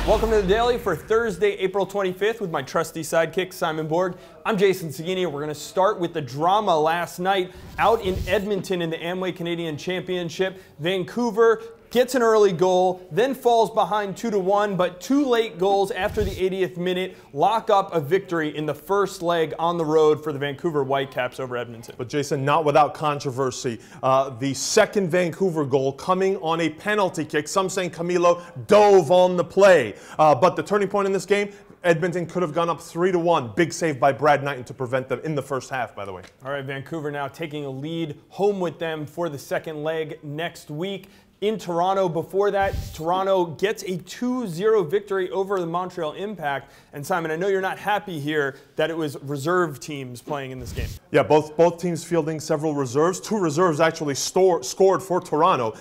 Welcome to the Daily for Thursday, April 25th with my trusty sidekick, Simon Borg. I'm Jason Seguini. We're going to start with the drama last night out in Edmonton in the Amway Canadian Championship. Vancouver gets an early goal, then falls behind 2-1, but two late goals after the 80th minute lock up a victory in the first leg on the road for the Vancouver Whitecaps over Edmonton. But Jason, not without controversy. The second Vancouver goal coming on a penalty kick. Some saying Camilo dove on the play. But the turning point in this game, Edmonton could have gone up 3-1. Big save by Brad Knighton to prevent them in the first half, by the way. All right, Vancouver now taking a lead home with them for the second leg next week. In Toronto, before that, Toronto gets a 2-0 victory over the Montreal Impact. And Simon, I know you're not happy here that it was reserve teams playing in this game. Yeah, both teams fielding several reserves. Two reserves actually scored for Toronto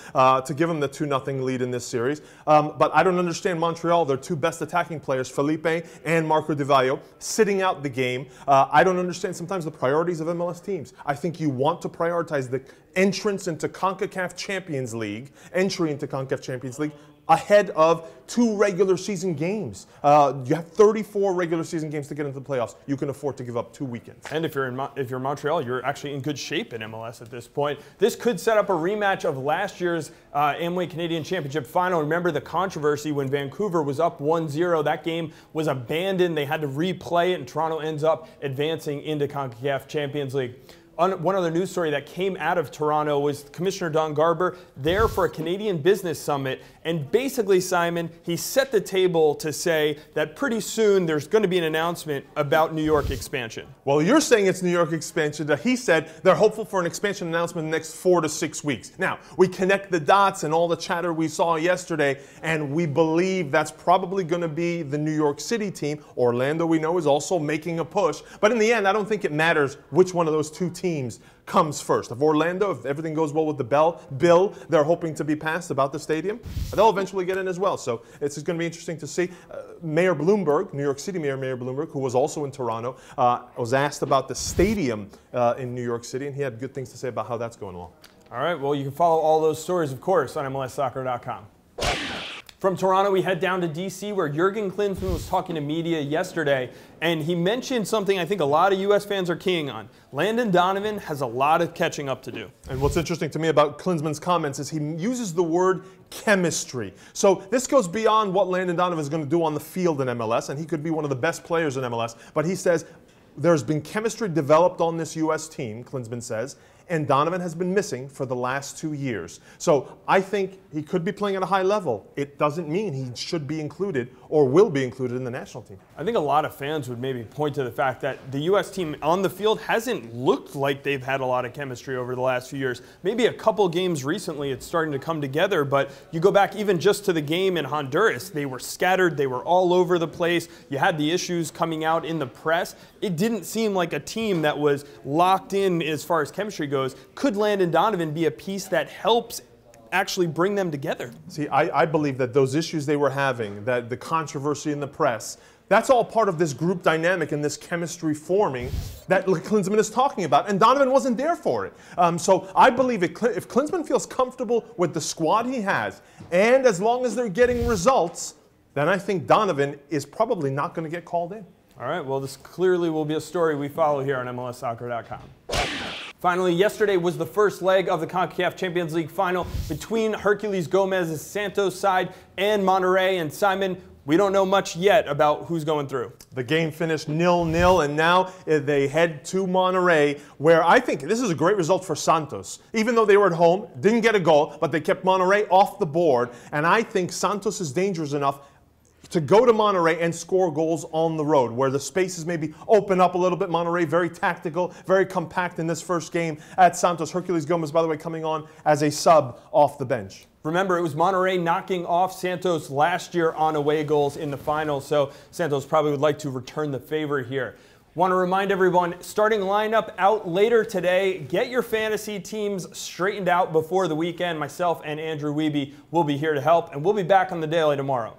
to give them the 2-0 lead in this series. But I don't understand Montreal. Their two best attacking players, Felipe and Marco Di Vaio, sitting out the game. I don't understand sometimes the priorities of MLS teams. I think you want to prioritize the entrance into CONCACAF Champions League, entry into CONCACAF Champions League, ahead of two regular season games. You have 34 regular season games to get into the playoffs. You can afford to give up 2 weekends. And if you're Montreal, you're actually in good shape in MLS at this point. This could set up a rematch of last year's Amway Canadian Championship final. Remember the controversy when Vancouver was up 1-0. That game was abandoned. They had to replay it, and Toronto ends up advancing into CONCACAF Champions League. One other news story that came out of Toronto was Commissioner Don Garber there for a Canadian Business Summit. And basically, Simon, he set the table to say that pretty soon there's going to be an announcement about New York expansion. Well, you're saying it's New York expansion. He said they're hopeful for an expansion announcement in the next 4 to 6 weeks. Now, we connect the dots and all the chatter we saw yesterday, and we believe that's probably going to be the New York City team. Orlando, we know, is also making a push. But in the end, I don't think it matters which one of those two teams comes first. If Orlando, if everything goes well with the bill they're hoping to be passed about the stadium, they'll eventually get in as well. So it's going to be interesting to see. Mayor Bloomberg, New York City Mayor Bloomberg, who was also in Toronto, was asked about the stadium in New York City, and he had good things to say about how that's going along. All right, well, you can follow all those stories, of course, on MLSsoccer.com. From Toronto, we head down to D.C., where Jurgen Klinsmann was talking to media yesterday, and he mentioned something I think a lot of U.S. fans are keying on. Landon Donovan has a lot of catching up to do. And what's interesting to me about Klinsmann's comments is he uses the word chemistry. So this goes beyond what Landon Donovan is going to do on the field in MLS, and he could be one of the best players in MLS, but he says there's been chemistry developed on this U.S. team, Klinsmann says, and Donovan has been missing for the last 2 years. So I think he could be playing at a high level. It doesn't mean he should be included or will be included in the national team. I think a lot of fans would maybe point to the fact that the U.S. team on the field hasn't looked like they've had a lot of chemistry over the last few years. Maybe a couple games recently it's starting to come together, but you go back even just to the game in Honduras, they were scattered, they were all over the place. You had the issues coming out in the press. It didn't seem like a team that was locked in as far as chemistry goes. Could Landon Donovan be a piece that helps actually bring them together? See, I believe that those issues they were having, that the controversy in the press, that's all part of this group dynamic and this chemistry forming that Klinsmann is talking about, and Donovan wasn't there for it. So I believe if Klinsmann feels comfortable with the squad he has, and as long as they're getting results, then I think Donovan is probably not going to get called in. All right, well, this clearly will be a story we follow here on MLSsoccer.com. Finally, yesterday was the first leg of the CONCACAF Champions League final between Herculez Gomez's Santos side and Monterrey. And Simon, we don't know much yet about who's going through. The game finished 0-0, and now they head to Monterrey, where I think this is a great result for Santos. Even though they were at home, didn't get a goal, but they kept Monterrey off the board. And I think Santos is dangerous enough to go to Monterrey and score goals on the road, where the spaces maybe open up a little bit. Monterrey, very tactical, very compact in this first game at Santos. Herculez Gomez, by the way, coming on as a sub off the bench. Remember, it was Monterrey knocking off Santos last year on away goals in the final, so Santos probably would like to return the favor here. Want to remind everyone, starting lineup out later today. Get your fantasy teams straightened out before the weekend. Myself and Andrew Wiebe will be here to help, and we'll be back on the Daily tomorrow.